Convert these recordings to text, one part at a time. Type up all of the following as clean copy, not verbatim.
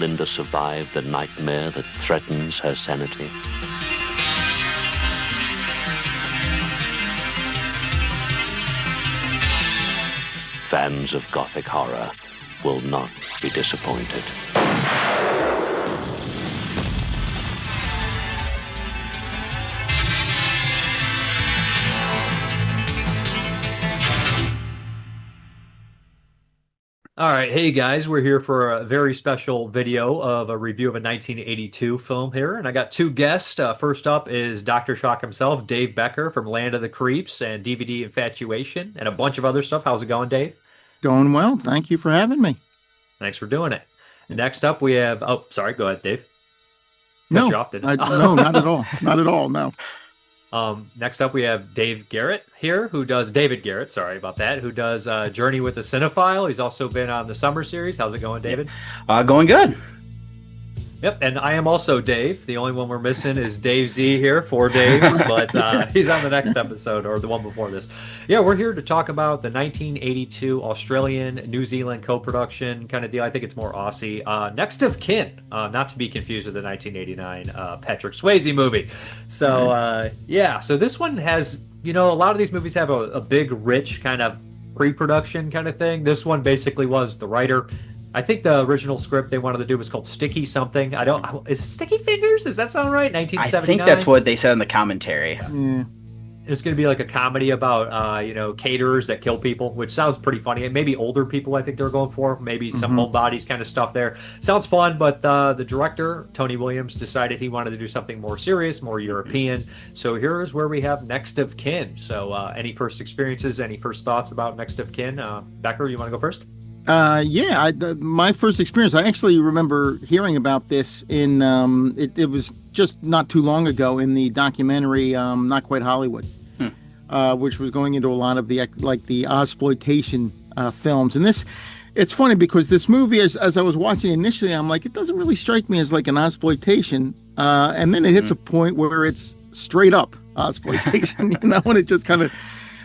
Linda survive the nightmare that threatens her sanity? Fans of Gothic horror will not be disappointed. All right, hey guys, we're here for a very special video of a review of a 1982 film here, and I got two guests. First up is Dr. Shock himself, Dave Becker from Land of the Creeps and DVD Infatuation, and a bunch of other stuff. How's it going, Dave? Going well. Thank you for having me. Thanks for doing it. And next up we have, oh, sorry, go ahead, Dave. No, you off, no, not at all. Not at all, no. Next up, we have David Garrett here, who does Journey with the Cinephile. He's also been on the Summer series. How's it going, David? Going good. Yep, and I am also Dave. The only one we're missing is Dave Z here, 4 Daves, but he's on the next episode, or the one before this. Yeah, we're here to talk about the 1982 Australian-New Zealand co-production kind of deal. I think it's more Aussie. Next of Kin, not to be confused with the 1989 Patrick Swayze movie. So, yeah, so this one has, a lot of these movies have a big, rich kind of pre-production kind of thing. This one basically was the writer. I think the original script they wanted to do was called Sticky something. Is it Sticky Fingers? Does that sound right? 1979? I think that's what they said in the commentary. Yeah. It's going to be like a comedy about, caterers that kill people, which sounds pretty funny. And maybe older people, I think they're going for. Maybe some homebodies kind of stuff there. Sounds fun, but the director, Tony Williams, decided he wanted to do something more serious, more European. So here's where we have Next of Kin. So any first experiences, any first thoughts about Next of Kin? Becker, you want to go first? My first experience, I actually remember hearing about this in, it was just not too long ago in the documentary, Not Quite Hollywood, which was going into a lot of the Ozploitation films. And it's funny because this movie, as I was watching initially, I'm like, it doesn't really strike me as like an Ozploitation. And then it hits a point where it's straight up Ozploitation, and it just kind of...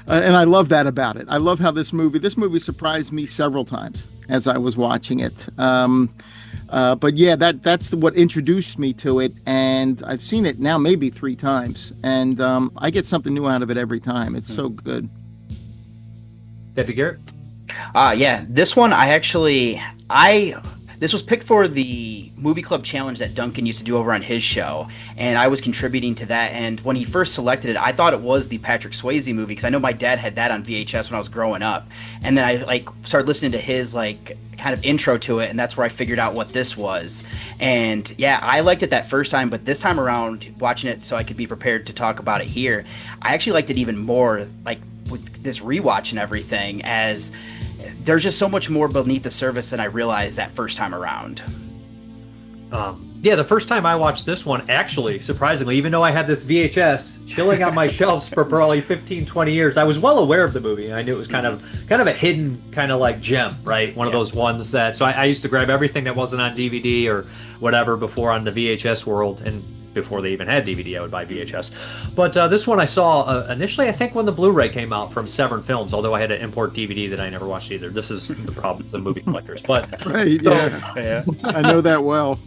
and I love that about it. I love how this movie surprised me several times as I was watching it. But yeah, that's what introduced me to it. And I've seen it now maybe 3 times. And I get something new out of it every time. It's so good. Debbie Garrett? Yeah, this one this was picked for the movie club challenge that Duncan used to do over on his show, and I was contributing to that. And when he first selected it, I thought it was the Patrick Swayze movie because I know my dad had that on VHS when I was growing up. And then I started listening to his kind of intro to it, and that's where I figured out what this was. And yeah, I liked it that first time, but this time around, watching it so I could be prepared to talk about it here, I actually liked it even more, with this rewatch and everything, as there's just so much more beneath the surface than I realized that first time around. Yeah, the first time I watched this one, actually, surprisingly, even though I had this VHS chilling on my shelves for probably 15, 20 years, I was well aware of the movie. I knew it was kind of a hidden kind of like gem, right? One of those ones that, so I used to grab everything that wasn't on DVD or whatever before on the VHS world, and before they even had DVD, I would buy VHS. But this one I saw initially, I think, when the Blu-ray came out from Severn Films, although I had to import DVD that I never watched either. This is the problem with the movie collectors. But right, yeah. I know that well.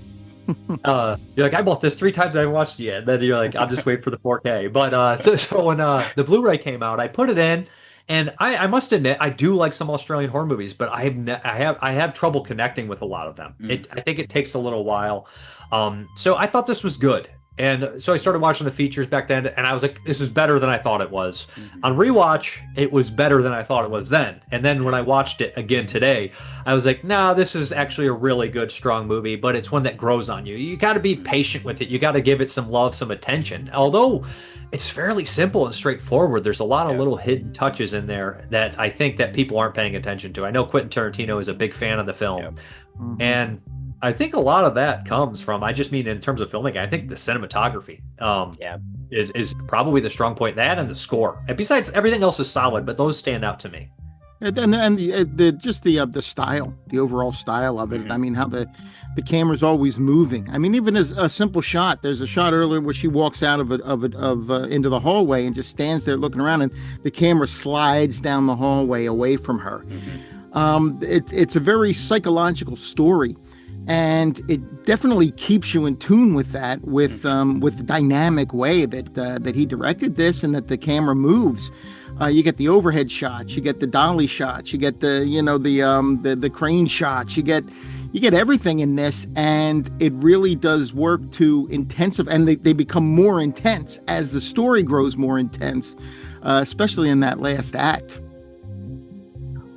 You're like, I bought this 3 times, I haven't watched it yet. Then you're like, I'll just wait for the 4K. But so when the Blu-ray came out, I put it in, and I must admit, I do like some Australian horror movies, but I have trouble connecting with a lot of them. I think it takes a little while. So I thought this was good. And so I started watching the features back then, and I was like, this is better than I thought it was. On rewatch, it was better than I thought it was then. And then when I watched it again today, I was like, no, this is actually a really good, strong movie, but it's one that grows on you. You got to be patient with it. You got to give it some love, some attention. Although it's fairly simple and straightforward, there's a lot of little hidden touches in there that I think that people aren't paying attention to. I know Quentin Tarantino is a big fan of the film. And I think a lot of that comes from, I just mean in terms of filmmaking, I think the cinematography is probably the strong point. That and the score. And besides, everything else is solid, but those stand out to me. And the style, the overall style of it. I mean, how the camera's always moving. I mean, even as a simple shot, there's a shot earlier where she walks out of into the hallway and just stands there looking around, and the camera slides down the hallway away from her. It's a very psychological story. and it definitely keeps you in tune with that, with the dynamic way that he directed this, and that the camera moves. You get the overhead shots, you get the dolly shots, you get the crane shots, you get everything in this, and it really does work to intensify, and they become more intense as the story grows more intense, especially in that last act.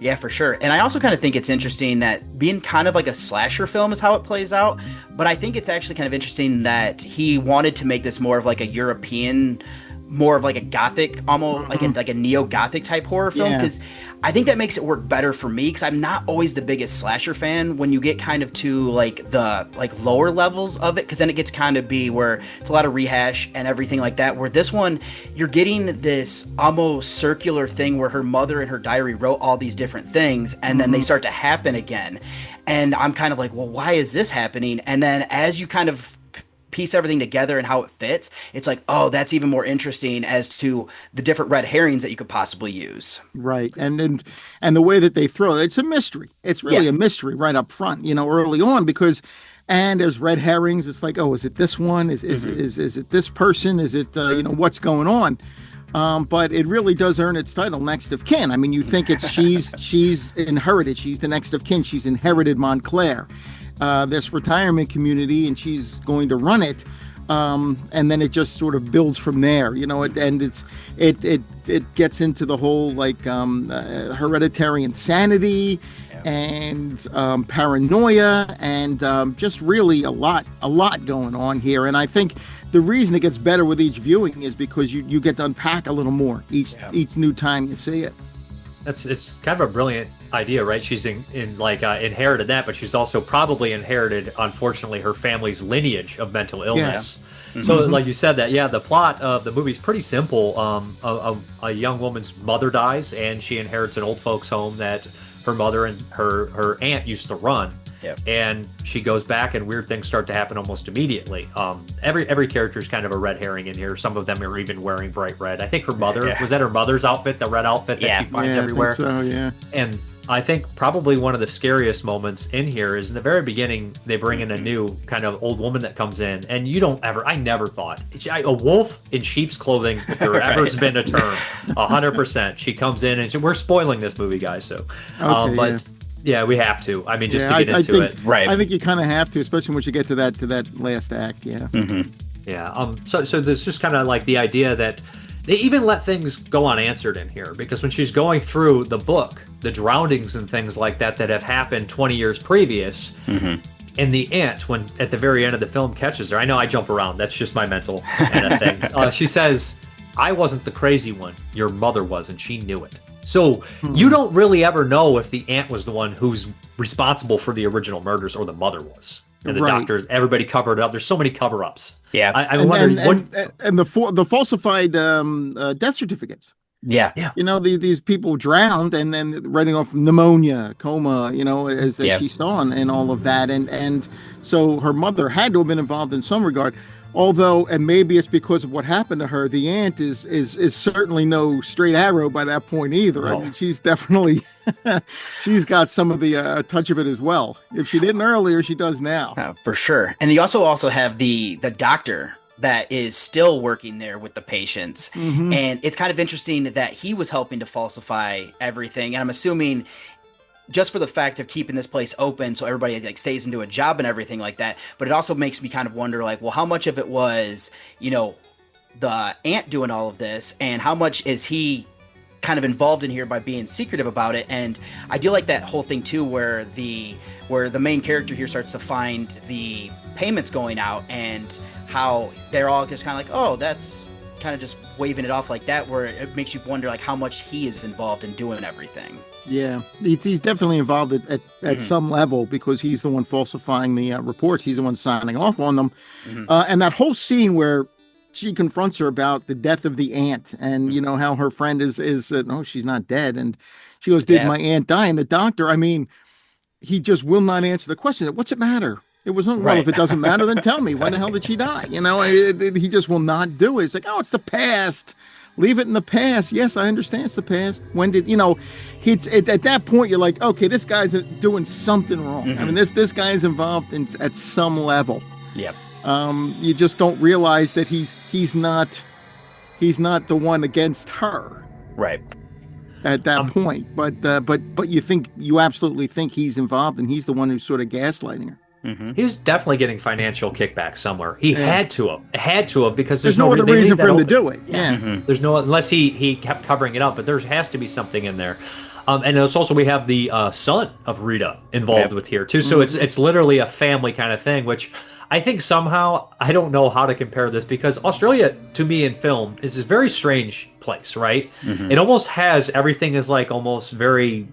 Yeah, for sure. And I also kind of think it's interesting that being kind of like a slasher film is how it plays out. But I think it's actually kind of interesting that he wanted to make this more of like a European, more of like a gothic, almost like a neo-gothic type horror film, because I think that makes it work better for me, because I'm not always the biggest slasher fan when you get kind of to like the lower levels of it, because then it gets kind of be where it's a lot of rehash and everything like that, where this one you're getting this almost circular thing where her mother in her diary wrote all these different things, and then they start to happen again, and I'm kind of like, well, why is this happening? And then as you kind of piece everything together and how it fits, it's like, oh, that's even more interesting as to the different red herrings that you could possibly use. Right. And the way that they throw it's a mystery. It's really a mystery right up front, early on, because there's red herrings. It's like, oh, is it this one? Is it this person? Is it what's going on? But it really does earn its title, next of kin. I mean, you think it's she's inherited. She's the next of kin. She's inherited Montclair, this retirement community, and she's going to run it. And then it just sort of builds from there, it gets into the whole hereditary insanity and paranoia, and just really a lot going on here. And I think the reason it gets better with each viewing is because you get to unpack a little more each new time you see it. It's kind of a brilliant idea, right? She's inherited that, but she's also probably inherited, unfortunately, her family's lineage of mental illness. Yeah. So, like you said, the plot of the movie is pretty simple. A young woman's mother dies, and she inherits an old folks' home that her mother and her aunt used to run. Yep. And she goes back, and weird things start to happen almost immediately. Every character is kind of a red herring in here. Some of them are even wearing bright red. I think her mother, was that her mother's outfit, the red outfit that she finds everywhere? I think so, yeah. And I think probably one of the scariest moments in here is in the very beginning. They bring in a new kind of old woman that comes in, and I never thought a wolf in sheep's clothing, if there ever has been a term, 100%. She comes in, and we're spoiling this movie, guys. So, yeah, we have to. I mean, just to get into it, right? I think you kind of have to, especially once you get to that last act. Yeah. Mm-hmm. Yeah. So there's just kind of like the idea that they even let things go unanswered in here, because when she's going through the book, the drownings and things like that have happened 20 years previous, and the aunt, when at the very end of the film catches her, I know I jump around. That's just my mental kind of thing. She says, "I wasn't the crazy one. Your mother was, and she knew it." So you don't really ever know if the aunt was the one who's responsible for the original murders or the mother was. And the doctors, everybody covered it up. There's so many cover-ups. Yeah, I wonder. And the falsified death certificates. Yeah. These people drowned, and then writing off pneumonia, coma, as she saw, and all of that, and so her mother had to have been involved in some regard. Although, and maybe it's because of what happened to her, the aunt is certainly no straight arrow by that point either. No. I mean, she's definitely, she's got some of the touch of it as well. If she didn't earlier, she does now. For sure. And you also have the doctor that is still working there with the patients. And it's kind of interesting that he was helping to falsify everything. And I'm assuming just for the fact of keeping this place open so everybody stays into a job and everything like that. But it also makes me kind of wonder, well, how much of it was, the aunt doing all of this, and how much is he kind of involved in here by being secretive about it? And I do like that whole thing too, where the main character here starts to find the payments going out, and how they're all just kind of like, oh, that's kind of just waving it off like that, where it makes you wonder how much he is involved in doing everything. Yeah, he's definitely involved at some level, because he's the one falsifying the reports. He's the one signing off on them. And that whole scene where she confronts her about the death of the aunt, and how her friend is no, she's not dead, and she goes, "Did my aunt die?" And the doctor, I mean, he just will not answer the question. What's it matter? It was well, if it doesn't matter, then tell me, when the hell did she die? He just will not do it. It's like, oh, it's the past. Leave it in the past. Yes, I understand it's the past. When did, at that point you're like, okay, this guy's doing something wrong. I mean, this guy is involved at some level. Yep. You just don't realize that he's not the one against her. Right. At that point, but you absolutely think he's involved, and he's the one who's sort of gaslighting her. He was definitely getting financial kickback somewhere. He had to have because there's no other reason for him to do it. Yeah. There's no, unless he kept covering it up, but there has to be something in there. And it's also, we have the son of Rita involved with here too. So it's literally a family kind of thing, which I think somehow, I don't know how to compare this, because Australia to me in film is a very strange place, right? It almost has, everything is like almost very,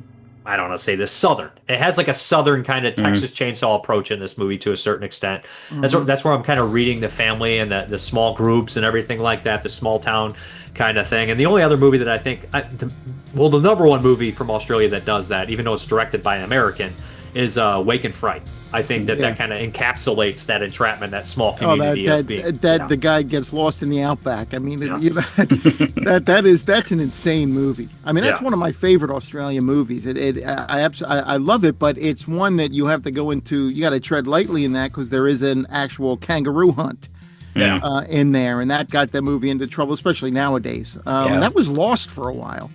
I don't want to say this, southern. It has like a southern kind of Texas Chainsaw approach in this movie to a certain extent. That's where I'm kind of reading the family and the small groups and everything like that, the small town kind of thing. And the only other movie that I think, the number one movie from Australia that does that, even though it's directed by an American, is Wake and Fright. I think that kind of encapsulates that entrapment, that small community the guy gets lost in the outback. I mean, that's an insane movie. I mean, that's one of my favorite Australian movies. I love it, but it's one that you have to go into. You got to tread lightly in that, because there is an actual kangaroo hunt in there, and that got that movie into trouble, especially nowadays. That was lost for a while.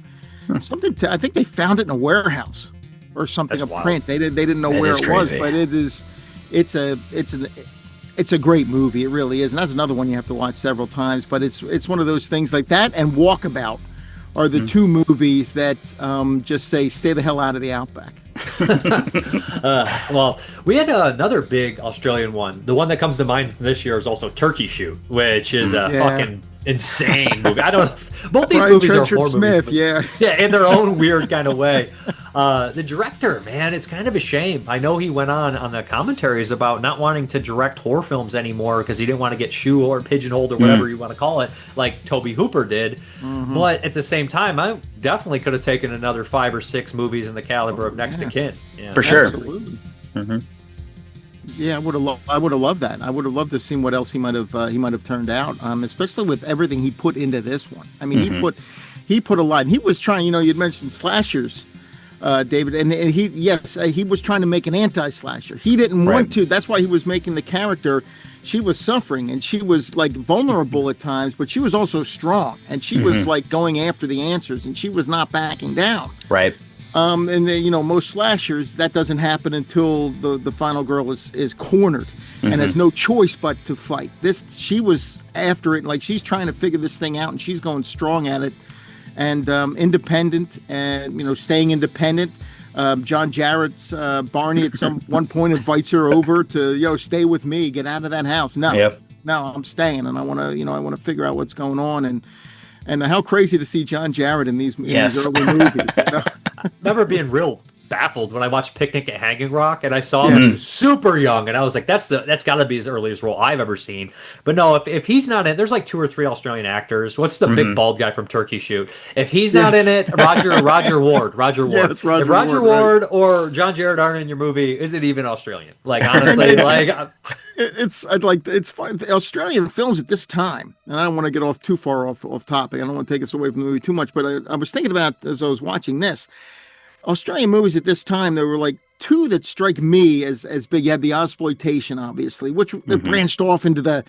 I think they found it in a warehouse or something of print. They didn't know where it was, but it's a great movie. It really is, and that's another one you have to watch several times. But it's one of those things like that, and Walkabout are the two movies that just say stay the hell out of the outback. Well, we had another big Australian one. The one that comes to mind from this year is also Turkey Shoot, which is a fucking insane movie. I don't. Both these movies are horror Smith, movies, in their own weird kind of way. The director, man, it's kind of a shame. I know he went on the commentaries about not wanting to direct horror films anymore because he didn't want to get shoe or pigeonholed or whatever you want to call it, like Tobe Hooper did. But at the same time, I definitely could have taken another 5 or 6 movies in the caliber of Next to Kin. Yeah. For sure. Absolutely. Yeah, I would have loved that. I would have loved to see what else he might have turned out, especially with everything he put into this one. I mean, he put a lot. And he was trying. You'd mentioned slashers, David, and he was trying to make an anti-slasher. He didn't want to. That's why he was making the character. She was suffering, and she was like vulnerable at times, but she was also strong, and she was like going after the answers, and she was not backing down. Right. And most slashers, that doesn't happen until the final girl is cornered and has no choice but to fight. She was after it, like she's trying to figure this thing out, and she's going strong at it, and independent, and staying independent. John Jarrett's Barney at one point invites her over to stay with me, get out of that house. No, I'm staying, and I want to figure out what's going on, and how crazy to see John Jarrett in these early movies. I remember being real baffled when I watched Picnic at Hanging Rock, and I saw him super young, and I was like, that's got to be his earliest role I've ever seen. But no, if he's not in, there's like 2 or 3 Australian actors. What's the big bald guy from Turkey Shoot? If he's not in it, Roger Ward. Yes, if Roger Ward or John Jarrett aren't in your movie, is it even Australian? Like, honestly, it's fun. The Australian films at this time, and I don't want to get too far off topic. I don't want to take us away from the movie too much, but I was thinking about, as I was watching this, Australian movies at this time, there were like 2 that strike me as big. You had the Ozploitation, obviously, which branched off into the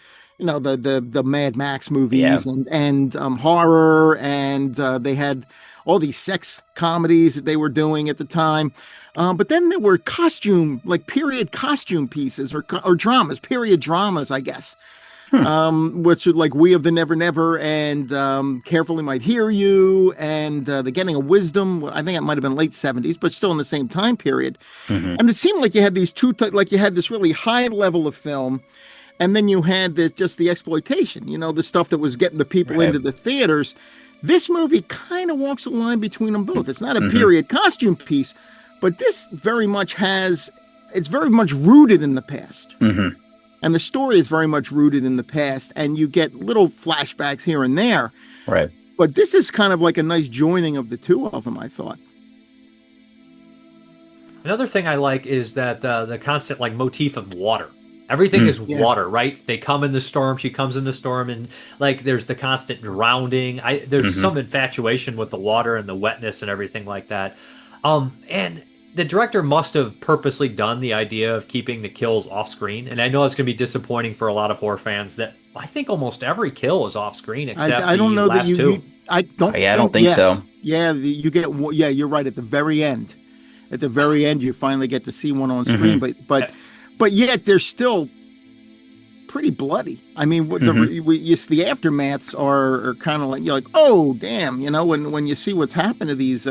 Mad Max movies and horror, and they had all these sex comedies that they were doing at the time. But then there were period costume pieces or dramas, period dramas, I guess. Which are like We of the Never Never and Carefully Might Hear You and The Getting of Wisdom. I think it might have been late 70s, but still in the same time period. And it seemed like you had these you had this really high level of film, and then you had just the exploitation, the stuff that was getting the people into the theaters. This movie kind of walks a line between them both. It's not a period costume piece, but this it's very much rooted in the past. And the story is very much rooted in the past, and you get little flashbacks here and there. Right. But this is kind of like a nice joining of the 2 of them, I thought. Another thing I like is that the constant motif of water Everything is water, right? They come in the storm. She comes in the storm, and like there's the constant drowning. There's some infatuation with the water and the wetness and everything like that. And the director must have purposely done the idea of keeping the kills off screen. And I know it's going to be disappointing for a lot of horror fans that I think almost every kill is off screen except I don't know last that two. I don't think so. Yeah, you get. Yeah, you're right. At the very end, you finally get to see one on screen. But yet they're still pretty bloody. I mean, the aftermaths are kind of like, you're like, oh damn, when you see what's happened to these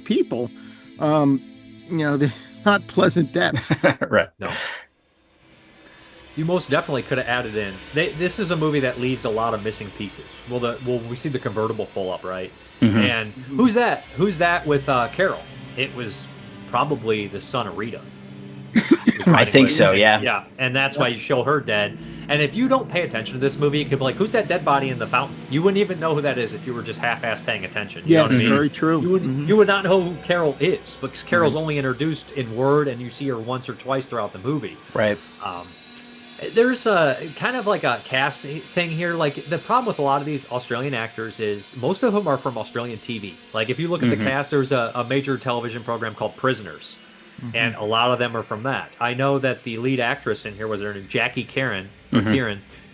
people, they're not pleasant deaths. Right. No. You most definitely could have added in. This is a movie that leaves a lot of missing pieces. We see the convertible pull up, right? And who's that? Who's that with Carol? It was probably the son of Rita. I think so, yeah. Yeah, and that's why you show her dead. And if you don't pay attention to this movie, you could be like, who's that dead body in the fountain? You wouldn't even know who that is if you were just half-ass paying attention. You know what I mean? Very true. You would not know who Carol is, because Carol's only introduced in word, and you see her once or twice throughout the movie. Right. There's a kind of like a cast thing here. Like the problem with a lot of these Australian actors is most of them are from Australian TV. Like if you look at the cast, there's a major television program called Prisoners. And a lot of them are from that. I know that the lead actress in here was her name, Jackie Kieran.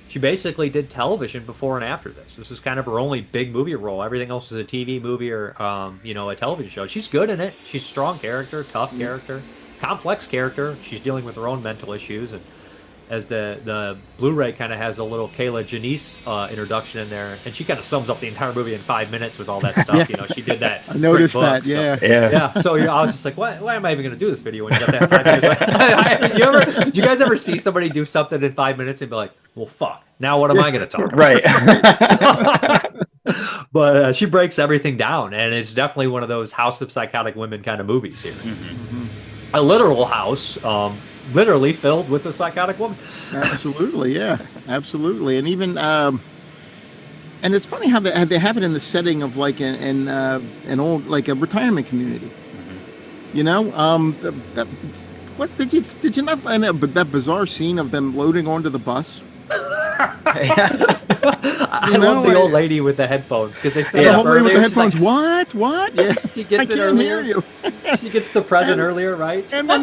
She basically did television before and after this. This is kind of her only big movie role. Everything else is a TV movie or a television show. She's good in it. She's a strong character, tough character, complex character. She's dealing with her own mental issues. And as the Blu-ray kind of has a little Kayla Janice introduction in there, and she kind of sums up the entire movie in 5 minutes with all that stuff. She did that. I noticed that. Yeah. So I was just like, why am I even going to do this video when you got that 5 minutes? Did you guys ever see somebody do something in 5 minutes and be like, well, fuck, now what am I going to talk about? Right. But she breaks everything down, and it's definitely one of those House of Psychotic Women kind of movies here. A literal house, literally filled with a psychotic woman. Absolutely, yeah, absolutely, and even and it's funny how they have it in the setting of like an old like a retirement community. What did you not find out? But that bizarre scene of them loading onto the bus. I love the old lady with the headphones because they say the old lady with the headphones. Like, what? Yeah, she gets it earlier. She gets the present earlier, right? And then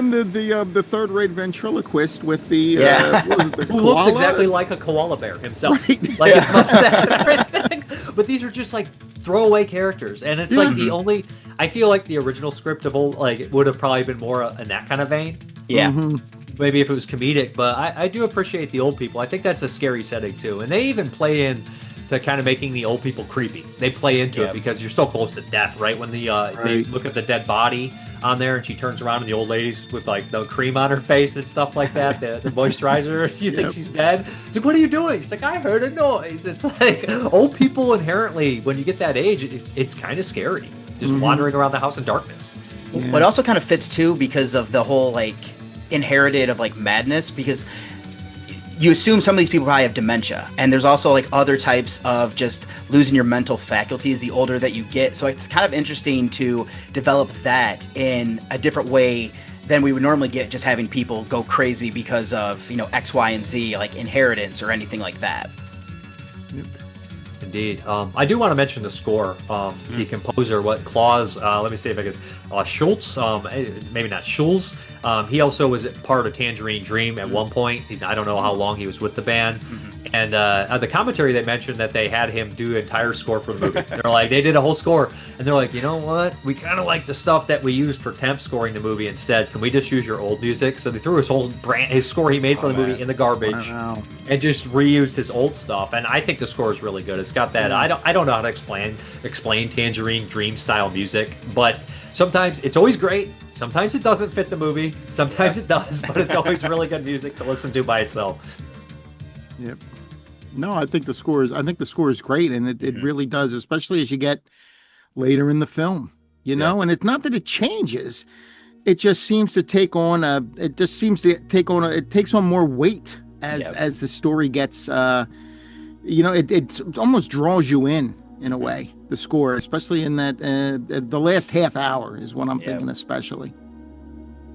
the third-rate ventriloquist with the who looks exactly like a koala bear himself, right. Like his mustache and everything. But these are just like throwaway characters, and it's like the only. I feel like the original script of old like would have probably been more in that kind of vein. Yeah. Maybe if it was comedic, but I do appreciate the old people. I think that's a scary setting too, and they even play in to kind of making the old people creepy. They play into it because you're so close to death, right? When they look at the dead body on there, and she turns around, and the old lady's with like the cream on her face and stuff like that, the moisturizer. You think she's dead? It's like, what are you doing? It's like, I heard a noise. It's like old people inherently, when you get that age, it's kind of scary, just wandering around the house in darkness. Yeah. But it also kind of fits too because of the whole like inherited of like madness, because you assume some of these people probably have dementia, and there's also like other types of just losing your mental faculties the older that you get. So it's kind of interesting to develop that in a different way than we would normally get just having people go crazy because of X, Y, and Z, like inheritance or anything like that. Indeed. I do want to mention the score. The composer, Klaus, let me see if I can, Schultz, maybe not Schulz. He also was part of Tangerine Dream at one point. I don't know how long he was with the band. And the commentary, they mentioned that they had him do the entire score for the movie. They're like, they did a whole score, and they're like, you know what? We kind of like the stuff that we used for temp scoring the movie instead. Can we just use your old music? So they threw his score he made for the movie in the garbage and just reused his old stuff. And I think the score is really good. It's got that. I don't know how to explain Tangerine Dream style music, but sometimes it's always great. Sometimes it doesn't fit the movie. Sometimes it does, but it's always really good music to listen to by itself. Yep. No, I think the score is great, and it really does, especially as you get later in the film. And it's not that it changes; it just seems to take on it takes on more weight as the story gets. It almost draws you in a way. The score, especially in that the last half hour, is what I'm thinking, especially.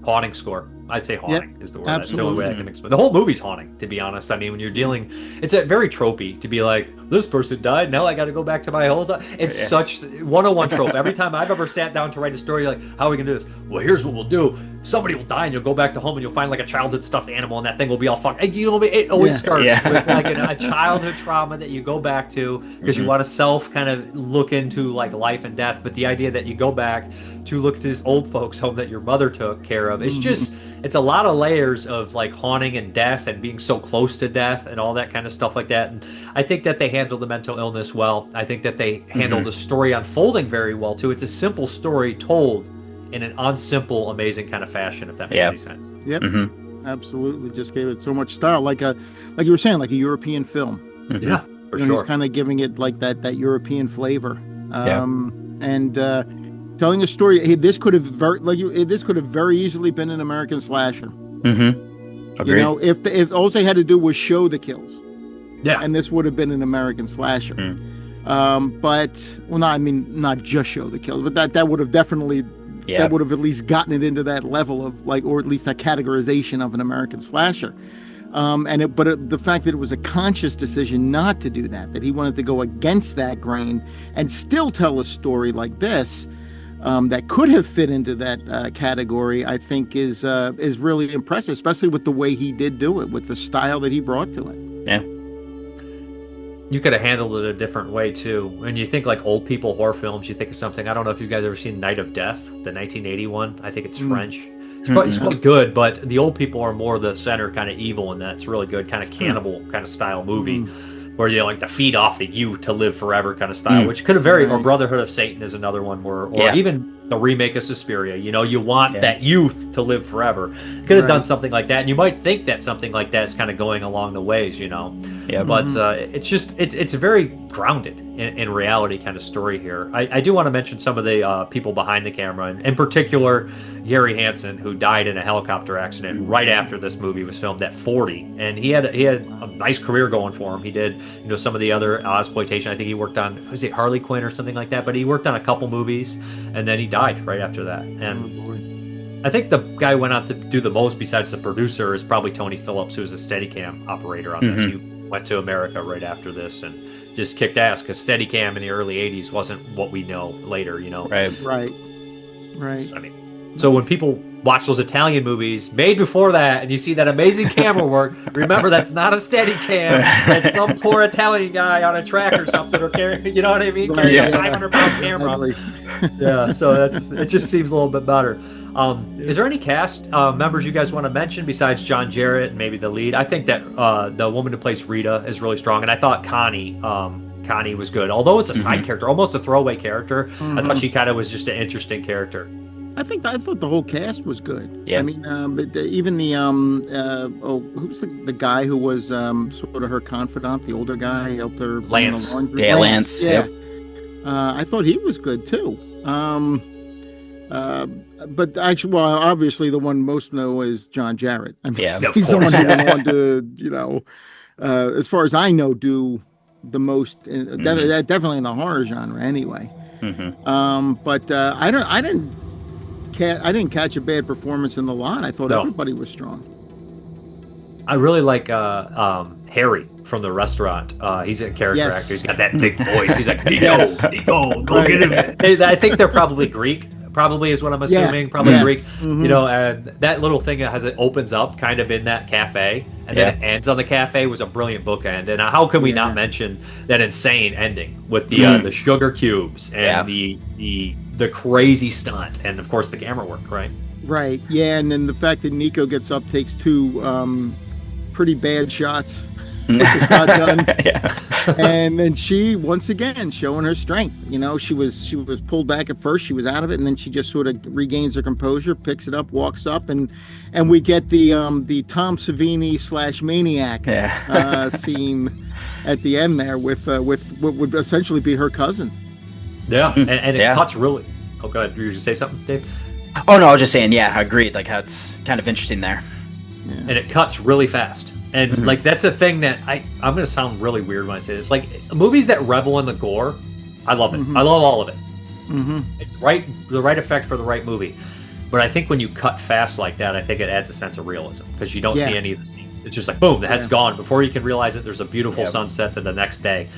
Haunting score. I'd say haunting is the word. That's the absolutely. only way I can explain. The whole movie's haunting, to be honest. I mean, when you're dealing, it's a very tropey to be like, this person died, now I got to go back to my whole thought. It's such 101 trope. Every time I've ever sat down to write a story, like, how are we gonna do this? Well, here's what we'll do. Somebody will die, and you'll go back to home, and you'll find like a childhood stuffed animal, and that thing will be all fucked. You know, it always starts with like a childhood trauma that you go back to because you want to self kind of look into like life and death. But the idea that you go back to look at this old folks home that your mother took care of, it's just, it's a lot of layers of like haunting and death and being so close to death and all that kind of stuff like that. And I think that they handled the mental illness well. I think that they handled the story unfolding very well too. It's a simple story told in an unsimple, amazing kind of fashion, if that makes any sense. Yep. Absolutely. Just gave it so much style, like you were saying, like a European film. Yeah, for sure. He's kind of giving it like that European flavor. And telling a story. Hey, this could have very easily been an American slasher. Agreed. You know, if all they had to do was show the kills. Yeah. And this would have been an American slasher. But not just show the kills, but that would have definitely that would have at least gotten it into that level of like, or at least that categorization of an American slasher. But the fact that it was a conscious decision not to do that he wanted to go against that grain and still tell a story like this that could have fit into that category, I think is really impressive, especially with the way he did do it, with the style that he brought to it. Yeah. You could have handled it a different way too. When you think like old people horror films, you think of something. I don't know if you guys ever seen Night of Death, the 1980 one. I think it's French. It's quite good, but the old people are more the center kind of evil, and that's really good, kind of cannibal kind of style movie, where you like to feed off the youth to live forever kind of style, which could have very. Or Brotherhood of Satan is another one or even the remake of Suspiria. You know, you want that youth to live forever. Could have done something like that, and you might think that something like that is kind of going along the ways, you know. Yeah, but it's just it's a very grounded in reality kind of story here. I do want to mention some of the people behind the camera, and in particular Gary Hansen, who died in a helicopter accident right after this movie was filmed at 40, and he had a nice career going for him. He did some of the other exploitation. I think he worked on, was it Harley Quinn or something like that? But he worked on a couple movies, and then he died right after that. And I think the guy who went on to do the most besides the producer is probably Tony Phillips, who was a Steadicam operator on this. He went to America right after this and just kicked ass, because Steadicam in the early 80s wasn't what we know later, Right. I mean, so when people watch those Italian movies made before that and you see that amazing camera work, remember that's not a Steadicam. That's some poor Italian guy on a track or something, or carrying, you know what I mean? Carrying a 500-pound camera. So it just seems a little bit better. Is there any cast members you guys want to mention besides John Jarrett and maybe the lead? I think that the woman who plays Rita is really strong, and I thought Connie was good. Although it's a side character, almost a throwaway character, I thought she kind of was just an interesting character. I thought the whole cast was good. Yeah. I mean, but even the who's the guy who was sort of her confidant, the older guy, helped her Lance. Lance. Yeah. I thought he was good too. But actually, well, obviously the one most know is John Jarrett. I mean, he's the one who went on to, as far as I know, do the most, definitely in the horror genre anyway. But I didn't catch a bad performance in the lot. I thought everybody was strong. I really like Harry from the restaurant. He's a character actor. He's got that thick voice. He's like, Nico, go get him. I think they're probably Greek. Probably is what I'm assuming. Probably Greek. And that little thing as it opens up kind of in that cafe and then it ends on the cafe was a brilliant bookend. And how can we not mention that insane ending with the sugar cubes and the crazy stunt and of course the camera work, right? Right. Yeah, and then the fact that Nico gets up, takes two pretty bad shots. Shotgun. And then she once again showing her strength. She was pulled back at first, she was out of it, and then she just sort of regains her composure, picks it up, walks up, and we get the Tom Savini / Maniac scene at the end there with what would essentially be her cousin. Yeah, and it cuts really. Oh, go ahead. Were you going to say something, Dave? Oh no, I was just saying. Yeah, agreed. Like that's kind of interesting there. Yeah. And it cuts really fast. And like that's a thing that I'm gonna sound really weird when I say this. Like movies that revel in the gore, I love it. I love all of it. It's the right effect for the right movie. But I think when you cut fast like that, I think it adds a sense of realism because you don't Yeah. see any of the scene. It's just like boom, the head's gone. Before you can realize it, there's a beautiful Yep. sunset to the next day,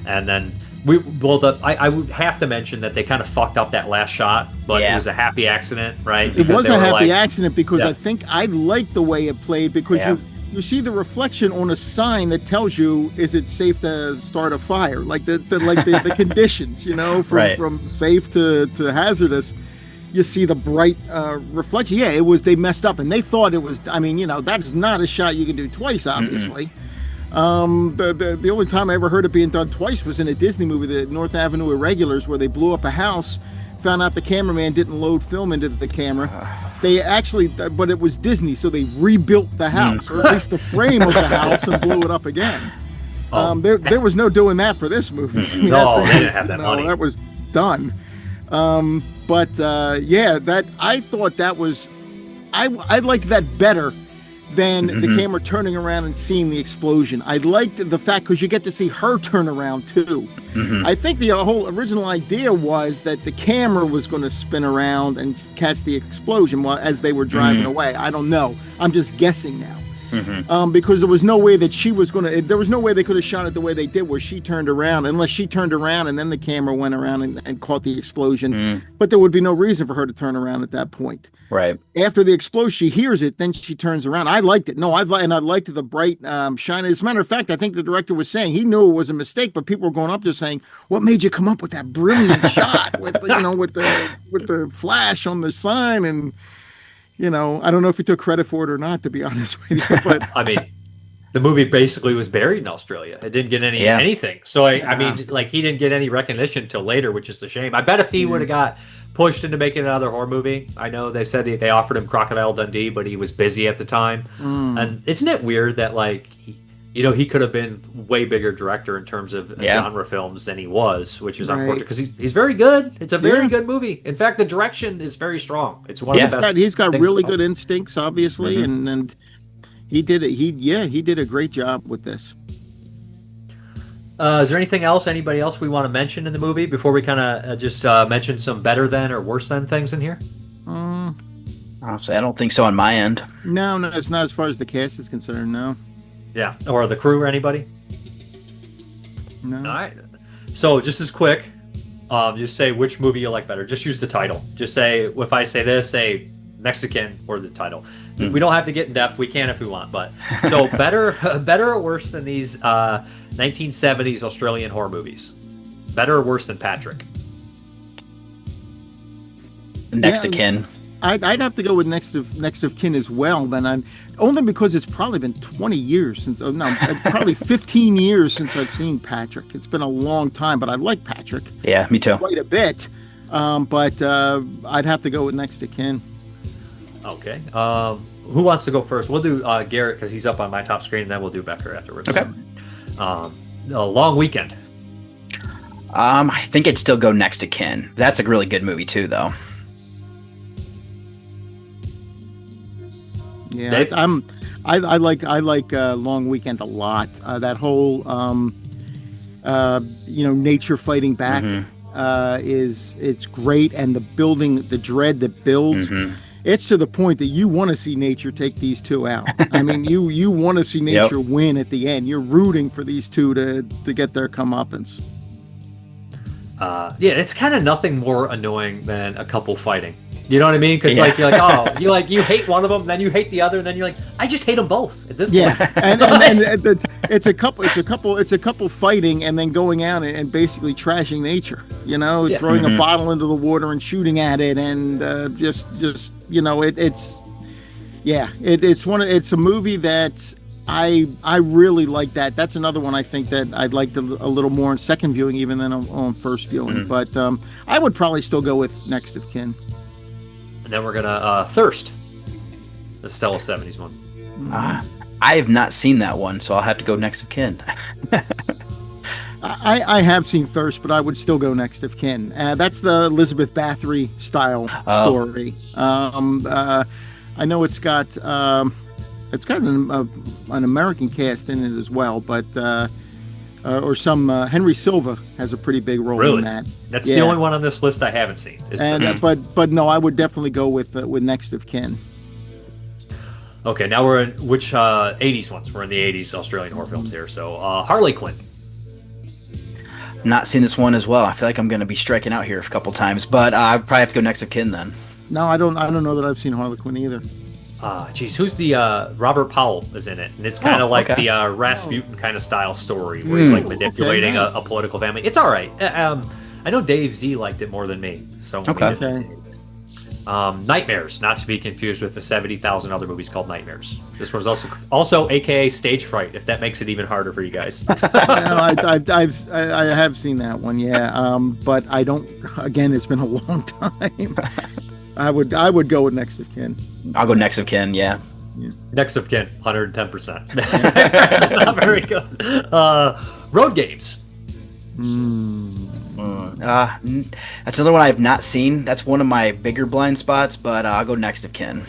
and then I would have to mention that they kind of fucked up that last shot, but it was a happy accident, right? It was they a were happy like- accident because Yeah. I think I liked the way it played because Yeah. you see the reflection on a sign that tells you is it safe to start a fire, like the conditions, you know, from safe to hazardous. You see the bright reflection. Yeah, it was. They messed up, and they thought it was. I mean, you know, that's not a shot you can do twice, obviously. The only time I ever heard it being done twice was in a Disney movie, the North Avenue Irregulars, where they blew up a house, found out the cameraman didn't load film into the camera. They actually, but it was Disney, so they rebuilt the house, or at least the frame of the house, and blew it up again. There was no doing that for this movie. I mean, No, that they thing didn't have that money. That was done. Yeah, that I thought that was, I liked that better than the camera turning around and seeing the explosion. I liked the fact because you get to see her turn around too. I think the whole original idea was that the camera was going to spin around and catch the explosion while as they were driving away. I don't know. I'm just guessing now. Because there was no way that she was going to, there was no way they could have shot it the way they did where she turned around, unless she turned around and then the camera went around and caught the explosion. But there would be no reason for her to turn around at that point. Right. After the explosion, she hears it, then she turns around. I liked it. No, I liked the bright shine. As a matter of fact, I think the director was saying he knew it was a mistake, but people were going up there saying, "What made you come up with that brilliant shot with the flash on the sign?" And I don't know if he took credit for it or not, to be honest with you. But I mean, the movie basically was buried in Australia. It didn't get anything. So I mean, like he didn't get any recognition until later, which is a shame. I bet if he would have got pushed into making another horror movie, I know they said they offered him Crocodile Dundee, but he was busy at the time. And isn't it weird that like he could have been way bigger director in terms of genre films than he was, which is unfortunate because he's very good. It's a very good movie. In fact, the direction is very strong. It's one of the best. He's got things really about good instincts, obviously, and he did it. He did a great job with this. Is there anything else, anybody else we want to mention in the movie before we kind of just mention some better than or worse than things in here? Honestly, I don't think so on my end. No, it's not as far as the cast is concerned. No. Yeah, or the crew or anybody? No. All right. So just as quick, just say which movie you like better. Just use the title. Just say, if I say this, say Mexican or the title. We don't have to get in depth. We can if we want. But so better or worse than these 1970s Australian horror movies? Better or worse than Patrick? Next to kin. I'd have to go with next of kin as well, but only because it's probably been 20 years since. Oh, no, probably 15 years since I've seen Patrick. It's been a long time, but I like Patrick. Yeah, me too. Quite a bit, but I'd have to go with next of kin. Okay. Who wants to go first? We'll do Garrett because he's up on my top screen, and then we'll do Becker afterwards. Okay. A Long Weekend. I think I'd still go Next to Kin. That's a really good movie too, though. Yeah, Dave? I like Long Weekend a lot. That whole nature fighting back it's great, and the dread that builds. It's to the point that you want to see nature take these two out. I mean, you want to see nature win at the end. You're rooting for these two to get their comeuppance. It's kind of nothing more annoying than a couple fighting. You know what I mean? Because you're like, you hate one of them, then you hate the other, and then you're like, I just hate them both at this point. and it's a couple fighting and then going out and basically trashing nature. Throwing a bottle into the water and shooting at it, and it's a movie that I really like. That's another one I think that I'd like a little more on second viewing even than on first viewing. But I would probably still go with Next of Kin. And then we're gonna Thirst, the Stella 70s one. I have not seen that one, so I'll have to go Next of Kin. I have seen Thirst, but I would still go Next of Kin. That's the Elizabeth Bathory style story. I know it's got an American cast in it as well, but or some Henry Silva has a pretty big role Really? in that. That's the only one on this list I haven't seen. And but no, I would definitely go with Next of Kin. Okay, now we're in which 80s ones? We're in the 80s Australian horror films here. So Harley Quinn. Not seen this one as well. I feel like I'm going to be striking out here a couple times, but I probably have to go Next of Kin then. No, I don't know that I've seen Harley Quinn either. Geez, who's the Robert Powell is in it, and it's kind of like the Rasputin kind of style story where he's like manipulating a political family. It's all right. I know Dave Z liked it more than me. So Nightmares, not to be confused with the 70,000 other movies called Nightmares. This one's also AKA Stage Fright, if that makes it even harder for you guys. I have seen that one, yeah. But I don't. Again, it's been a long time. I would go with Next of Kin. I'll go Next of Kin, yeah. Next of Kin, 110%. It's not very good. Road Games. That's another one I have not seen. That's one of my bigger blind spots, but I'll go Next of Kin.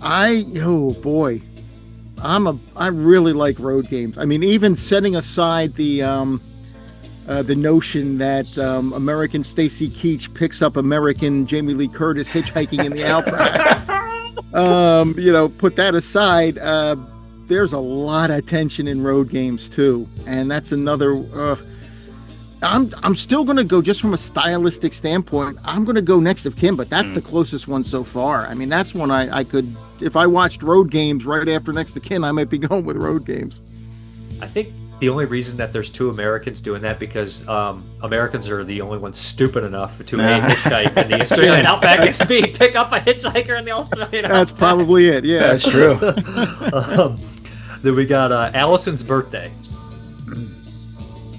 Oh boy, I really like Road Games. I mean, even setting aside the notion that American Stacy Keach picks up American Jamie Lee Curtis hitchhiking in the outback. Put that aside. There's a lot of tension in Road Games too, and that's another. I'm still going to go, just from a stylistic standpoint, I'm going to go Next of Kin, but that's the closest one so far. I mean, that's one I could, if I watched Road Games right after Next of Kin, I might be going with Road Games. I think the only reason that there's two Americans doing that because Americans are the only ones stupid enough to hitchhike in the Australian outback and pick up a hitchhiker in the Australian outback. That's probably it, yeah. That's true. Then we got Allison's Birthday.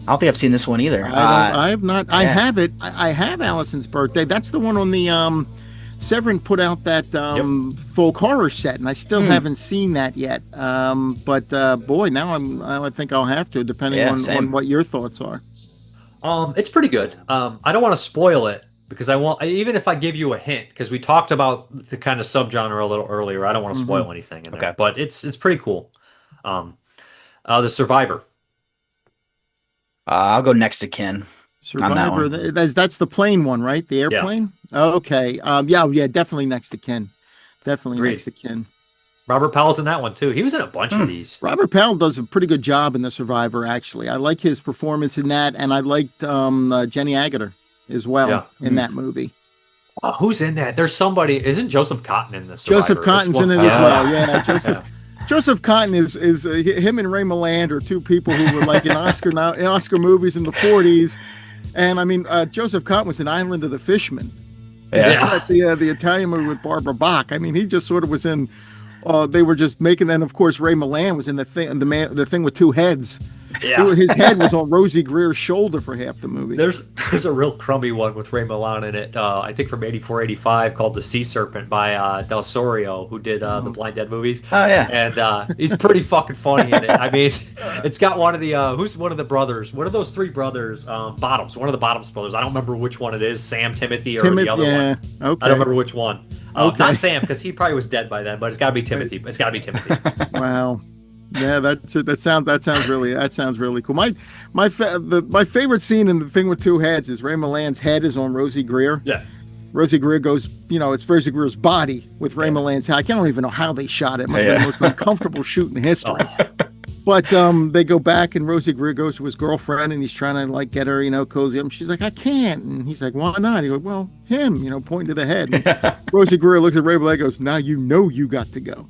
I don't think I've seen this one either. I have not. I have it. I have Allison's Birthday. That's the one on the Severin put out that folk horror set, and I still haven't seen that yet. But boy, now I think I'll have to, depending on what your thoughts are. It's pretty good. I don't want to spoil it because even if I give you a hint, because we talked about the kind of subgenre a little earlier. I don't want to spoil anything in there, but it's pretty cool. The Survivor. I'll go Next of Kin. Survivor. That's the plane one, right? The airplane. Yeah. Oh, okay. Yeah. Definitely Next of Kin. Next of Kin. Robert Powell's in that one too. He was in a bunch of these. Robert Powell does a pretty good job in The Survivor. Actually, I like his performance in that, and I liked Jenny Agutter as well in that movie. Who's in that? There's somebody. Isn't Joseph Cotton in The Survivor? Joseph Cotton's in it as well. Yeah, Joseph Cotton is him and Ray Milland are two people who were like in Oscar movies in the 40s, and I mean Joseph Cotton was in Island of the Fishermen, the Italian movie with Barbara Bach. I mean, he just sort of was in. They were just making, and of course Ray Milland was in the thing with two heads. Yeah. His head was on Rosie Greer's shoulder for half the movie. There's a real crummy one with Ray Milland in it. I think from 84, 85 called The Sea Serpent by Del Sorio, who did the Blind Dead movies. Oh, yeah. And he's pretty fucking funny in it. I mean, it's got one of the, who's one of the brothers? What are those three brothers? Bottoms. One of the Bottoms brothers. I don't remember which one it is. Sam, Timothy, or the other one. Okay. I don't remember which one. Not Sam, because he probably was dead by then, but it's got to be Timothy. It's got to be Timothy. Wow. Yeah, that's it. That sounds really cool. My favorite scene in The Thing with Two Heads is Ray Milland's head is on Rosie Greer. Yeah. Rosie Greer goes, it's Rosie Greer's body with Ray Milland's head. I don't even know how they shot it. It must have been the most uncomfortable shoot in history. But they go back and Rosie Greer goes to his girlfriend and he's trying to like get her, cozy up. And she's like, I can't. And he's like, why not? He goes, well, him, pointing to the head. And Rosie Greer looks at Ray Milland and goes, now you got to go.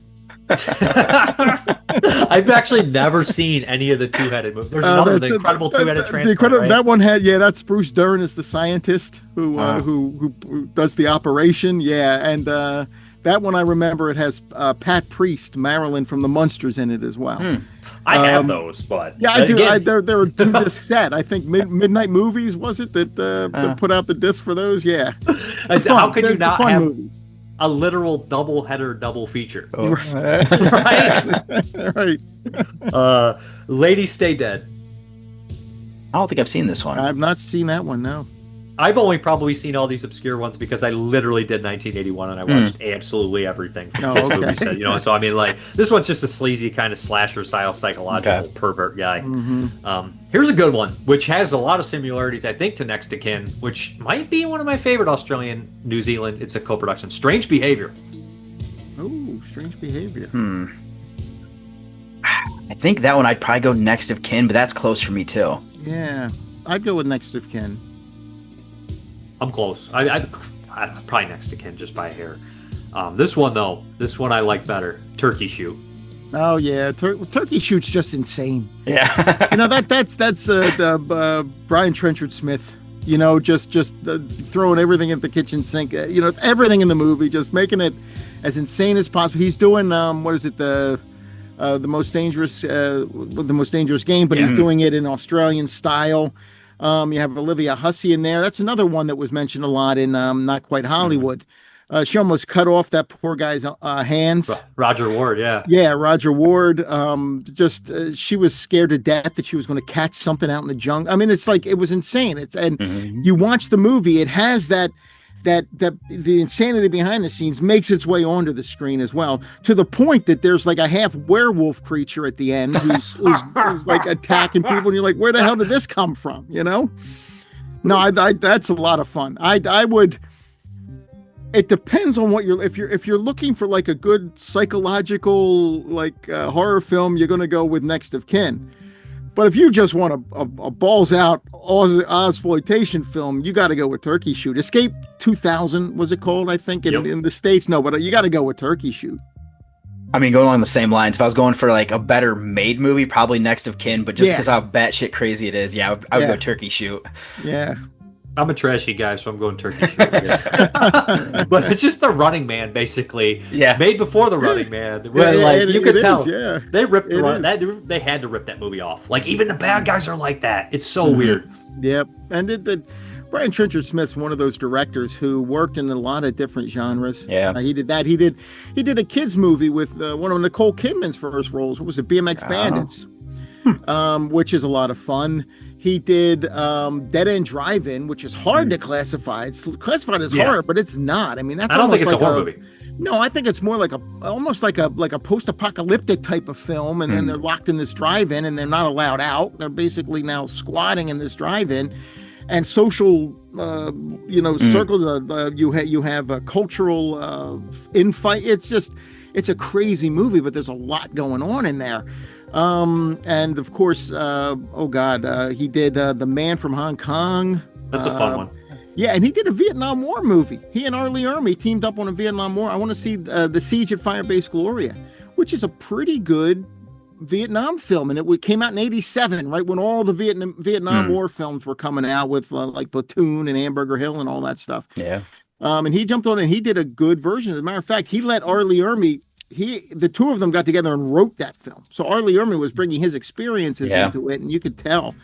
I've actually never seen any of the two-headed movies. There's another, the Incredible Two-Headed Transplant, right? That one had, that's Bruce Dern as the scientist who does the operation. Yeah, and that one I remember it has Pat Priest, Marilyn from the Munsters in it as well. I have those, but yeah, I do. There were two disc set. I think Midnight Movies was it that put out the disc for those? Yeah. How could you not have movies. A literal double feature? Oh. Right. Lady Stay Dead. I don't think I've seen this one. I've not seen that one. No. I've only probably seen all these obscure ones because I literally did 1981 and I watched absolutely everything from kids movies. So I mean, like this one's just a sleazy kind of slasher style psychological pervert guy. Here's a good one, which has a lot of similarities, I think, to Next to Kin, which might be one of my favorite Australian, New Zealand. It's a co-production. Strange Behavior. Oh, Strange Behavior. I think that one I'd probably go Next of Kin, but that's close for me too. Yeah, I'd go with Next of Kin. I'm close. I'd probably Next to Kin just by a hair. This one though, I like better. Turkey Shoot. Oh yeah, Turkey Shoot's just insane. Yeah, you know that's Brian Trenchard Smith. You know, just throwing everything at the kitchen sink. You know, everything in the movie, just making it as insane as possible. He's doing what is it, the most dangerous game, but he's doing it in Australian style. You have Olivia Hussey in there. That's another one that was mentioned a lot in Not Quite Hollywood. She almost cut off that poor guy's hands. Roger Ward, yeah. Yeah, Roger Ward. She was scared to death that she was going to catch something out in the jungle. I mean, it's like, it was insane. You watch the movie, it has that the insanity behind the scenes makes its way onto the screen as well, to the point that there's like a half werewolf creature at the end who's like attacking people, and you're like, where the hell did this come from? You know? No, I that's a lot of fun. I would. It depends on what if you're looking for like a good psychological horror film, you're going to go with Next of Kin. But if you just want a balls out Ozploitation film, you got to go with Turkey Shoot. Escape 2000 was it called? I think in the States. No, but you got to go with Turkey Shoot. I mean, going along the same lines, if I was going for like a better made movie, probably Next of Kin. But just because how batshit crazy it is, I would go Turkey Shoot. Yeah. I'm a trashy guy, so I'm going Turkey Shoot, I guess. But it's just the Running Man, basically. Yeah. Made before the Running Man. Where, you could tell. They ripped they had to rip that movie off. Like, even the bad guys are like that. It's so weird. Yep. And Brian Trenchard Smith's one of those directors who worked in a lot of different genres. Yeah. He did that. He did a kids movie with one of Nicole Kidman's first roles. What was it? BMX Bandits. Which is a lot of fun. He did Dead End Drive-In, which is hard to classify. It's classified as horror, but it's not. I mean, I don't think it's like a horror movie. No, I think it's more like almost like a post-apocalyptic type of film, and then they're locked in this drive-in, and they're not allowed out. They're basically now squatting in this drive-in, and social, circle. You have a cultural infight. It's a crazy movie, but there's a lot going on in there. And of course, he did The Man from Hong Kong. That's a fun one. Yeah, and he did a Vietnam War movie. He and R. Lee Ermey teamed up on a Vietnam War. I want to see The Siege at Firebase Gloria, which is a pretty good Vietnam film, and it came out in '87, right when all the Vietnam War films were coming out with like Platoon and Hamburger Hill and all that stuff. Yeah. And he jumped on and he did a good version. As a matter of fact, he let R. Lee Ermey. The two of them got together and wrote that film. So R. Lee Ermey was bringing his experiences into it, and you could tell.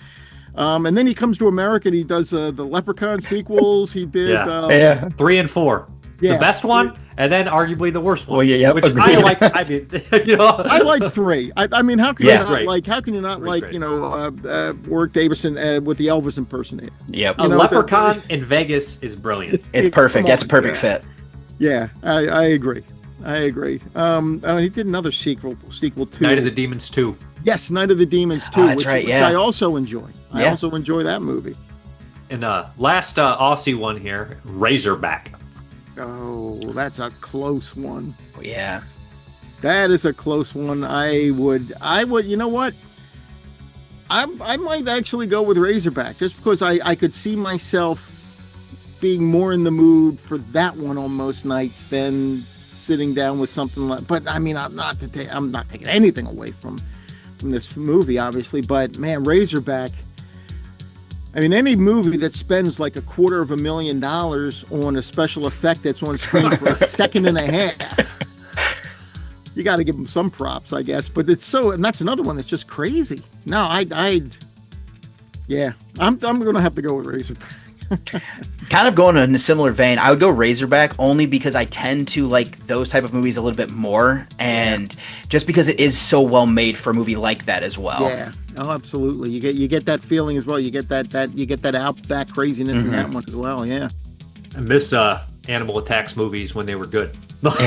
And then he comes to America and he does the Leprechaun sequels. He did 3 and 4. The best one, and then arguably the worst one. Well, which I like. I mean, I like 3. I mean, how can you not like? How can you not like? Warwick Davidson with the Elvis impersonator. Yep. Leprechaun in Vegas is brilliant. It's perfect. That's a perfect fit. Yeah, I agree. He did another sequel too. Night of the Demons 2. Yes, Night of the Demons 2, which I also enjoy. I also enjoy that movie. And last Aussie one here, Razorback. Oh, that's a close one. Yeah. That is a close one. I would, you know what? I might actually go with Razorback, just because I could see myself being more in the mood for that one on most nights than sitting down with something like. But I mean, I'm not taking anything away from this movie, obviously. But man, Razorback. I mean, any movie that spends like $250,000 on a special effect that's on screen for a second and a half, you got to give them some props, I guess. But it's and that's another one that's just crazy. No, I'm going to have to go with Razorback. Kind of going in a similar vein, I would go Razorback only because I tend to like those type of movies a little bit more, and just because it is so well made for a movie like that as well. Yeah. Oh, absolutely. You get that feeling as well. You get that outback craziness in that one as well. Yeah. I miss animal attacks movies when they were good. Like in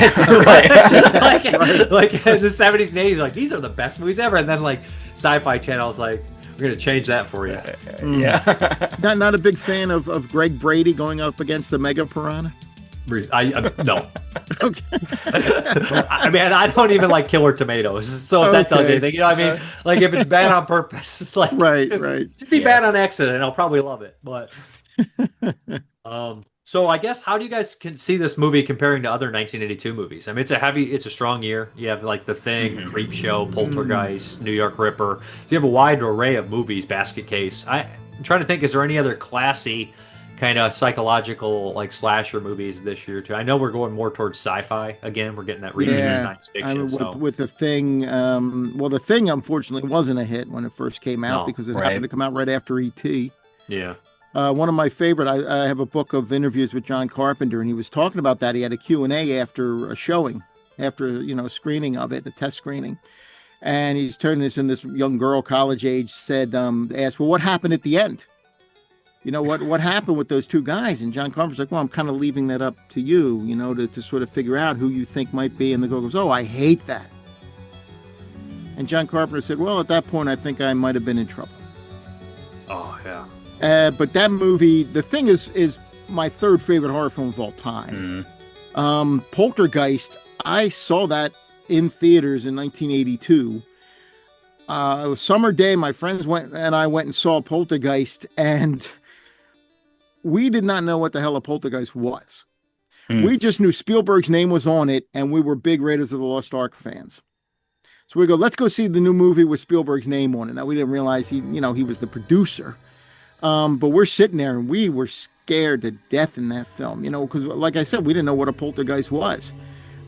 the 70s and 80s, like these are the best movies ever, and then like Sci-Fi Channel is like, we're gonna change that for you. Yeah. Not a big fan of Greg Brady going up against the Mega Piranha. I no. Okay. I mean, I don't even like Killer Tomatoes, so if that tells you anything, you know what I mean? Like if it's bad on purpose, it's like right. It'd be bad on accident, I'll probably love it. But so I guess how do you guys can see this movie comparing to other 1982 movies? I mean, it's a strong year. You have like The Thing, Creepshow, Poltergeist, New York Ripper. So you have a wide array of movies. Basket Case. I'm trying to think. Is there any other classy kind of psychological like slasher movies this year too? I know we're going more towards sci-fi again. We're getting that repeat science fiction. I mean, with The Thing. Well, The Thing unfortunately wasn't a hit when it first came out because it happened to come out right after E.T. Yeah. One of my favorite, I have a book of interviews with John Carpenter, and he was talking about that. He had a Q&A after a showing, after, a screening of it, a test screening. And he's turning this, and this young girl, college age, said, asked, well, what happened at the end? What happened with those two guys? And John Carpenter's like, well, I'm kind of leaving that up to you, to sort of figure out who you think might be. And the girl goes, oh, I hate that. And John Carpenter said, well, at that point, I think I might have been in trouble. Oh, yeah. But that movie, The Thing is my third favorite horror film of all time. Poltergeist, I saw that in theaters in 1982. It was summer day. My friends went and saw Poltergeist, and we did not know what the hell a poltergeist was. We just knew Spielberg's name was on it, and we were big Raiders of the Lost Ark fans. So we go, let's go see the new movie with Spielberg's name on it. Now we didn't realize he was the producer. But we're sitting there and we were scared to death in that film, because like I said, we didn't know what a poltergeist was.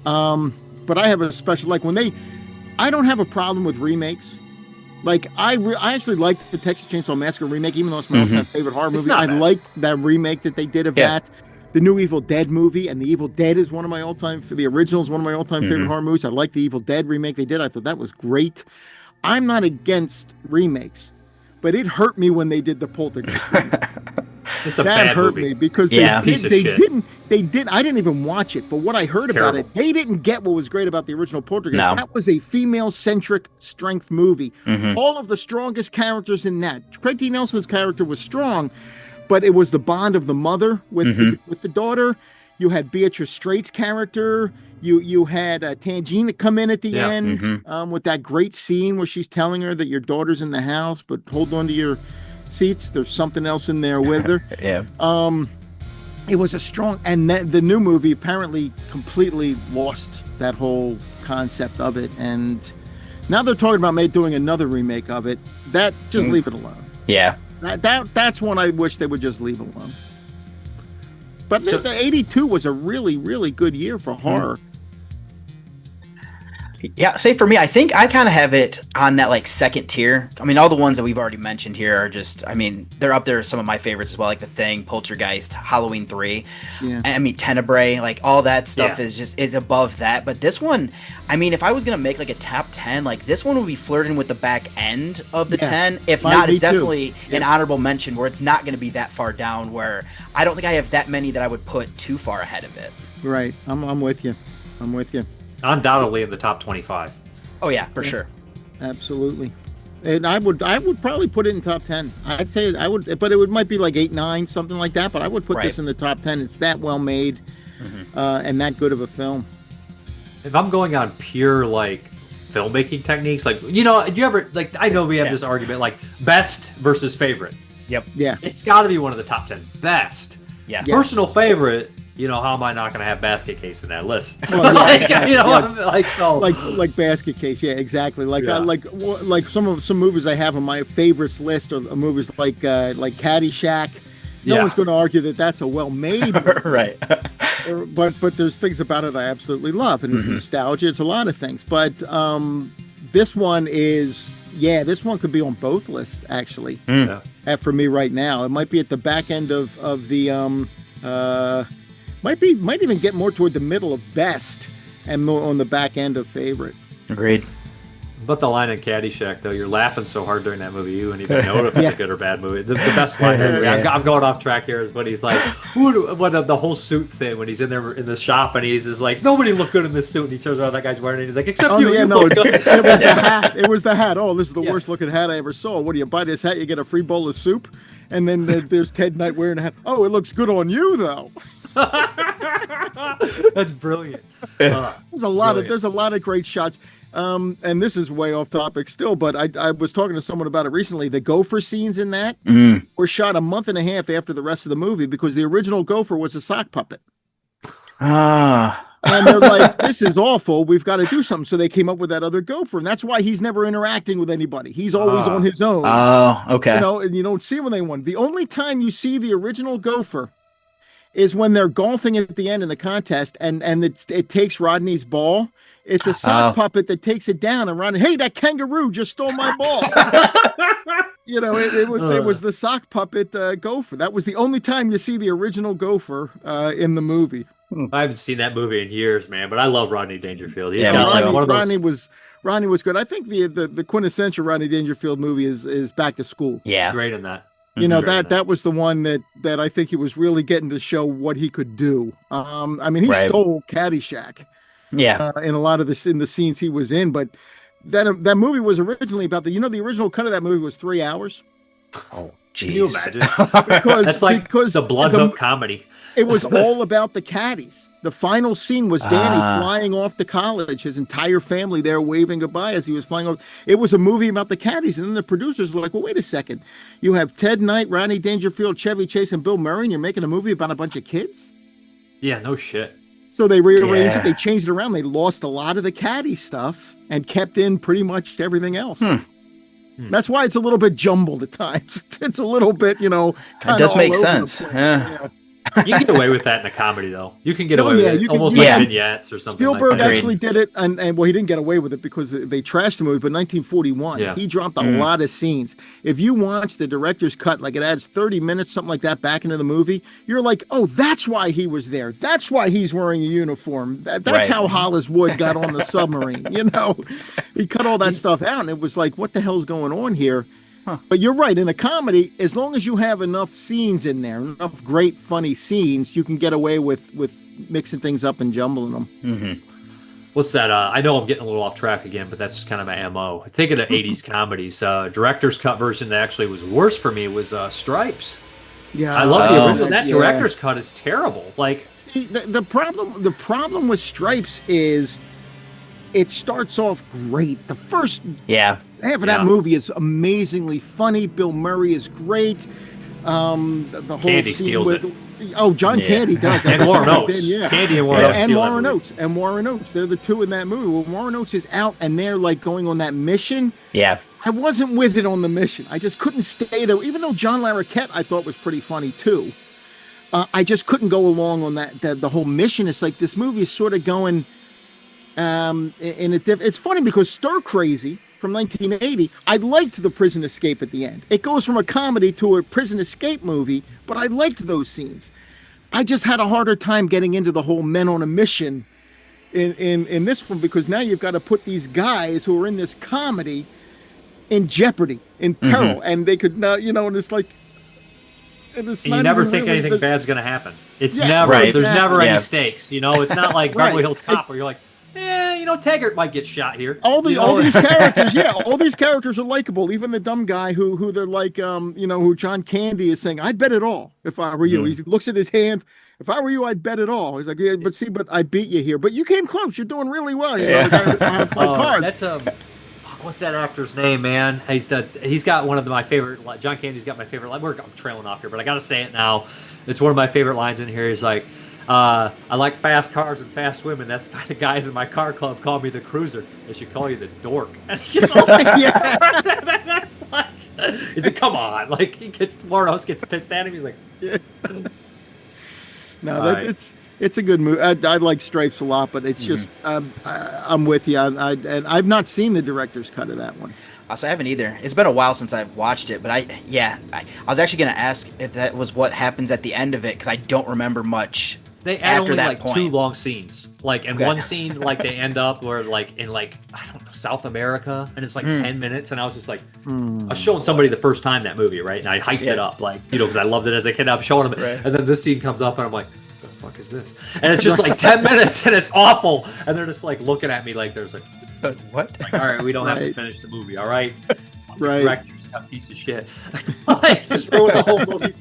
But I have a special, I don't have a problem with remakes. Like I actually liked the Texas Chainsaw Massacre remake, even though it's my all-time favorite horror movie. I liked that remake that they did of that. The new Evil Dead movie, and the Evil Dead is one of my all-time, the original is one of my all-time favorite horror movies. I like the Evil Dead remake they did. I thought that was great. I'm not against remakes. But it hurt me when they did the Poltergeist. It's a bad hurt movie. me because they didn't. I didn't even watch it, but what I heard about it, they didn't get what was great about the original Poltergeist. No. That was a female-centric strength movie. All of the strongest characters in that. Craig T. Nelson's character was strong, but it was the bond of the mother with the daughter. You had Beatrice Straight's character. You had Tangina come in at the end with that great scene where she's telling her that your daughter's in the house, but hold on to your seats. There's something else in there with her. It was a strong, and the new movie apparently completely lost that whole concept of it. And now they're talking about doing another remake of it. That just leave it alone. Yeah. That's one I wish they would just leave alone. But the 82 was a really, really good year for horror. Yeah, say for me, I think I kind of have it on that second tier. I mean, all the ones that we've already mentioned here are just, they're up there as some of my favorites as well, like The Thing, Poltergeist, Halloween 3. Yeah. I mean, Tenebrae, all that stuff is above that. But this one, if I was going to make a top 10, this one would be flirting with the back end of the 10. If not, it's definitely an honorable mention where it's not going to be that far down, where I don't think I have that many that I would put too far ahead of it. Right. I'm with you. Undoubtedly in the top 25. Oh yeah, for sure. Absolutely. And I would probably put it in top 10. I'd say I would, but it might be 8, 9, something like that. But I would put this in the top 10. It's that well made, and that good of a film. If I'm going on pure filmmaking techniques, do you ever I know we have this argument best versus favorite. Yep. Yeah. It's got to be one of the top 10 best. Yeah. Personal favorite. How am I not going to have Basket Case in that list? Well, like Basket Case, yeah, exactly. Some movies I have on my favorites list are movies like Caddyshack. No one's going to argue that that's a well-made movie. Right. But there's things about it I absolutely love, and it's nostalgia. It's a lot of things, but this one is Yeah, this one could be on both lists actually. Yeah. For me right now, it might be at the back end of the might even get more toward the middle of best and more on the back end of favorite. Agreed. But the line in Caddyshack, though, you're laughing so hard during that movie, you wouldn't even know if it's a good or bad movie. The best line in the movie, I'm going off track here, is when he's like, the whole suit thing, when he's in there in the shop and he's just like, nobody look good in this suit, and he turns around, that guy's wearing it, and he's like, except you. Yeah, you no, look good. it was the hat. It was the hat. Oh, this is the worst looking hat I ever saw. What do you buy this hat? You get a free bowl of soup, and then there's Ted Knight wearing a hat. Oh, it looks good on you though. That's brilliant. There's a lot of great shots. And this is way off topic still, but I was talking to someone about it recently. The gopher scenes in that were shot a month and a half after the rest of the movie because the original gopher was a sock puppet. And they're like, this is awful. We've got to do something. So they came up with that other gopher. And that's why he's never interacting with anybody. He's always on his own. Oh, okay. And you don't see when they won. The only time you see the original gopher is when they're golfing at the end in the contest and it takes Rodney's ball. It's a sock puppet that takes it down and Rodney, hey, that kangaroo just stole my ball. It was the sock puppet gopher. That was the only time you see the original gopher in the movie. I haven't seen that movie in years, man, but I love Rodney Dangerfield. Rodney was good. I think the quintessential Rodney Dangerfield movie is Back to School. Yeah. He's great in that. That was the one that I think he was really getting to show what he could do. He stole Caddyshack. Yeah. In a lot of in the scenes he was in, but that movie was originally about the original cut of that movie was 3 hours. Oh, jeez. Can you imagine? That's because the blood hook comedy. It was all about the caddies. The final scene was Danny flying off to college, his entire family there waving goodbye as he was flying off. It was a movie about the caddies. And then the producers were like, well, wait a second. You have Ted Knight, Rodney Dangerfield, Chevy Chase, and Bill Murray, and you're making a movie about a bunch of kids? Yeah, no shit. So they rearranged it. They changed it around. They lost a lot of the caddy stuff and kept in pretty much everything else. That's why it's a little bit jumbled at times. It's a little bit, It does make sense. Yeah. You can get away with that in a comedy, though. You can get away with it almost like vignettes or something. Spielberg like that. actually did it, and he didn't get away with it because they trashed the movie. But 1941, he dropped a lot of scenes. If you watch the director's cut, like it adds 30 minutes, something like that, back into the movie, you're like, oh, that's why he was there. That's why he's wearing a uniform. That's how Hollis Wood got on the submarine. He cut all that stuff out, and it was like, what the hell's going on here? But you're right. In a comedy, as long as you have enough scenes in there, enough great, funny scenes, you can get away with mixing things up and jumbling them. Mm-hmm. What's that? I know I'm getting a little off track again, but that's kind of my MO. Thinking of 80s comedies, director's cut version that actually was worse for me was Stripes. Yeah, I love the original. That director's cut is terrible. Like, see, the problem with Stripes is it starts off great. The first half of that movie is amazingly funny. Bill Murray is great. The whole Candy scene steals with it. John Candy does. And Warren Oates. Candy and Warren Oates. And Warren Oates. They're the two in that movie. When Warren Oates is out and they're like going on that mission. Yeah. I wasn't with it on the mission. I just couldn't stay there. Even though John Larroquette I thought was pretty funny too. I just couldn't go along on the whole mission. It's like this movie is sort of going. It's funny because Stir Crazy from 1980, I liked the prison escape at the end. It goes from a comedy to a prison escape movie, but I liked those scenes. I just had a harder time getting into the whole men on a mission in this one because now you've got to put these guys who are in this comedy in jeopardy, in peril, and they could not, and it's like. And you never think anything bad's going to happen. It's never. Right. There's never any stakes. It's not like Beverly Hills Cop where you're like, Taggart might get shot here. All these characters, all these characters are likable. Even the dumb guy who they're like, who John Candy is saying, I'd bet it all if I were you. He looks at his hand. If I were you, I'd bet it all. He's like, yeah, but I beat you here. But you came close. You're doing really well. You know how to play cards. That's what's that actor's name, man? He's got one of my favorite. John Candy's got my favorite line. I'm trailing off here, but I got to say it now. It's one of my favorite lines in here. He's like, I like fast cars and fast women. That's why the guys in my car club call me the cruiser. They should call you the dork. And he gets all that's like, he's like, come on. Like, Warren Oates gets pissed at him. He's like, No, All that right. it's a good movie. I like Stripes a lot, but it's just I'm with you. And I've not seen the director's cut of that one. Also, I haven't either. It's been a while since I've watched it, but I was actually gonna ask if that was what happens at the end of it because I don't remember much They add after only that like point. 2 long scenes. Like in Okay. one scene, like they end up where like in like I don't know South America, and it's like 10 minutes, and I was just like, I was showing somebody the first time that movie, right? And I hyped it up, like because I loved it as a kid. I'm showing them, and then this scene comes up, and I'm like, what the fuck is this? And it's just like 10 minutes, and it's awful, and they're just like looking at me like there's like, What? all right, we don't have to finish the movie, all right? Right. Director's cut, piece of shit. Like, just ruin the whole movie.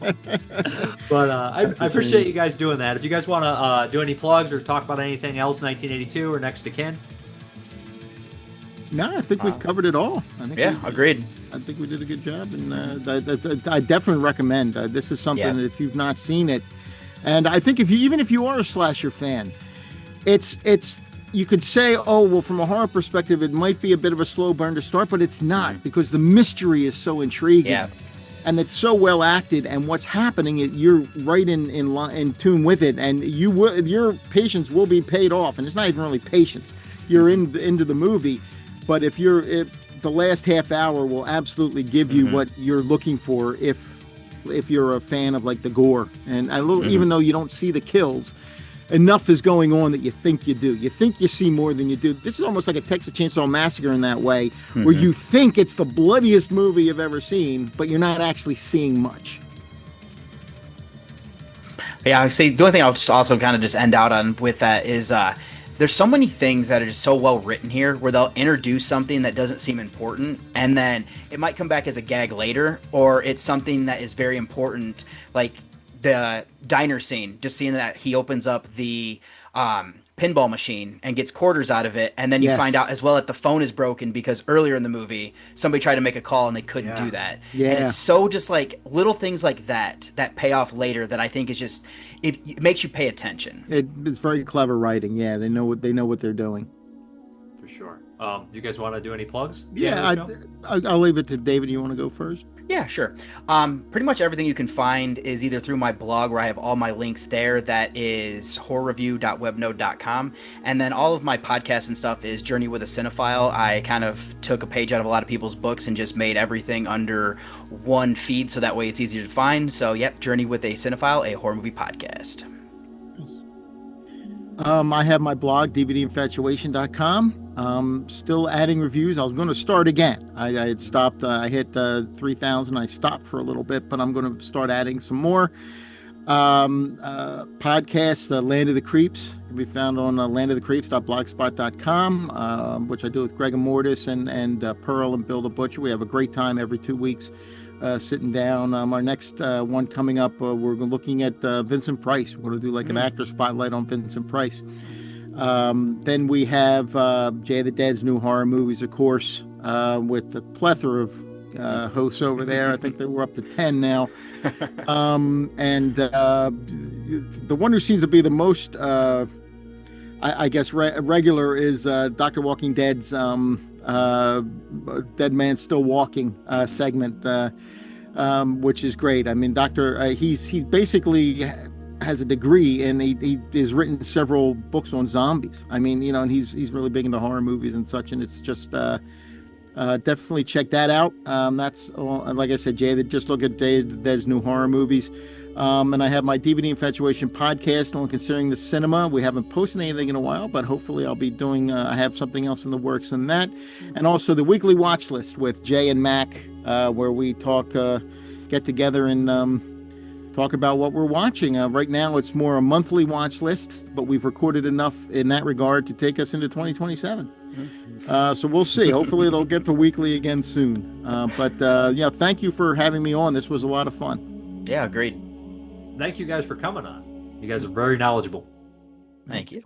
But I appreciate you guys doing that. If you guys want to do any plugs or talk about anything else, 1982 or Next to Kin. No, I think we've covered it all. Agreed. I think we did a good job, and I definitely recommend. This is something that if you've not seen it, and I think even if you are a slasher fan, it's you could say, oh well, from a horror perspective, it might be a bit of a slow burn to start, but it's not because the mystery is so intriguing. Yeah. And it's so well acted, and what's happening, you're right in tune with it, and your patience will be paid off, and it's not even really patience. You're into the movie, but if the last half hour will absolutely give you what you're looking for if you're a fan of like the gore, and even though you don't see the kills, enough is going on that you think you do. You think you see more than you do. This is almost like a Texas Chainsaw Massacre in that way, where you think it's the bloodiest movie you've ever seen, but you're not actually seeing much. Yeah, I see. The only thing I'll just also kind of just end out on with that is there's so many things that are just so well written here where they'll introduce something that doesn't seem important, and then it might come back as a gag later, or it's something that is very important, like the diner scene, just seeing that he opens up the pinball machine and gets quarters out of it, and then you find out as well that the phone is broken because earlier in the movie somebody tried to make a call and they couldn't do that. And it's so just like little things like that pay off later that I think is just it makes you pay attention. It's very clever writing. Yeah, they know what they're doing. For sure. You guys want to do any plugs? I'll leave it to David. You want to go first? Yeah, sure. Pretty much everything you can find is either through my blog, where I have all my links there. That is horrorreview.webnode.com. And then all of my podcasts and stuff is Journey with a Cinephile. I kind of took a page out of a lot of people's books and just made everything under one feed, so that way it's easier to find. So, yep, Journey with a Cinephile, a horror movie podcast. I have my blog, dvdinfatuation.com. Still adding reviews. I was going to start again. I had stopped. I hit 3,000. I stopped for a little bit, but I'm going to start adding some more. Podcasts, Land of the Creeps, can be found on landofthecreeps.blogspot.com, which I do with Greg and Mortis and Pearl and Bill the Butcher. We have a great time every 2 weeks. Sitting down. Our next one coming up, we're looking at Vincent Price. We're going to do like an actor spotlight on Vincent Price. Then we have Jay the Dead's new horror movies, of course, with the plethora of hosts over there. I think that we're up to 10 now. And the one who seems to be the most, I guess, regular is Dr. Walking Dead's Dead Man Still Walking segment, which is great. I mean, he basically has a degree, and he has written several books on zombies. I mean, and he's really big into horror movies and such, and it's just definitely check that out. That's like I said, Jay, just look at Dead's new horror movies. And I have my DVD Infatuation podcast on Considering the Cinema. We haven't posted anything in a while, but hopefully I'll be doing, I have something else in the works in that. And also the weekly watch list with Jay and Mac, where we get together and talk about what we're watching. Right now it's more a monthly watch list, but we've recorded enough in that regard to take us into 2027. So we'll see. Hopefully it'll get to weekly again soon. But thank you for having me on. This was a lot of fun. Yeah, agreed. Thank you guys for coming on. You guys are very knowledgeable. Thank you.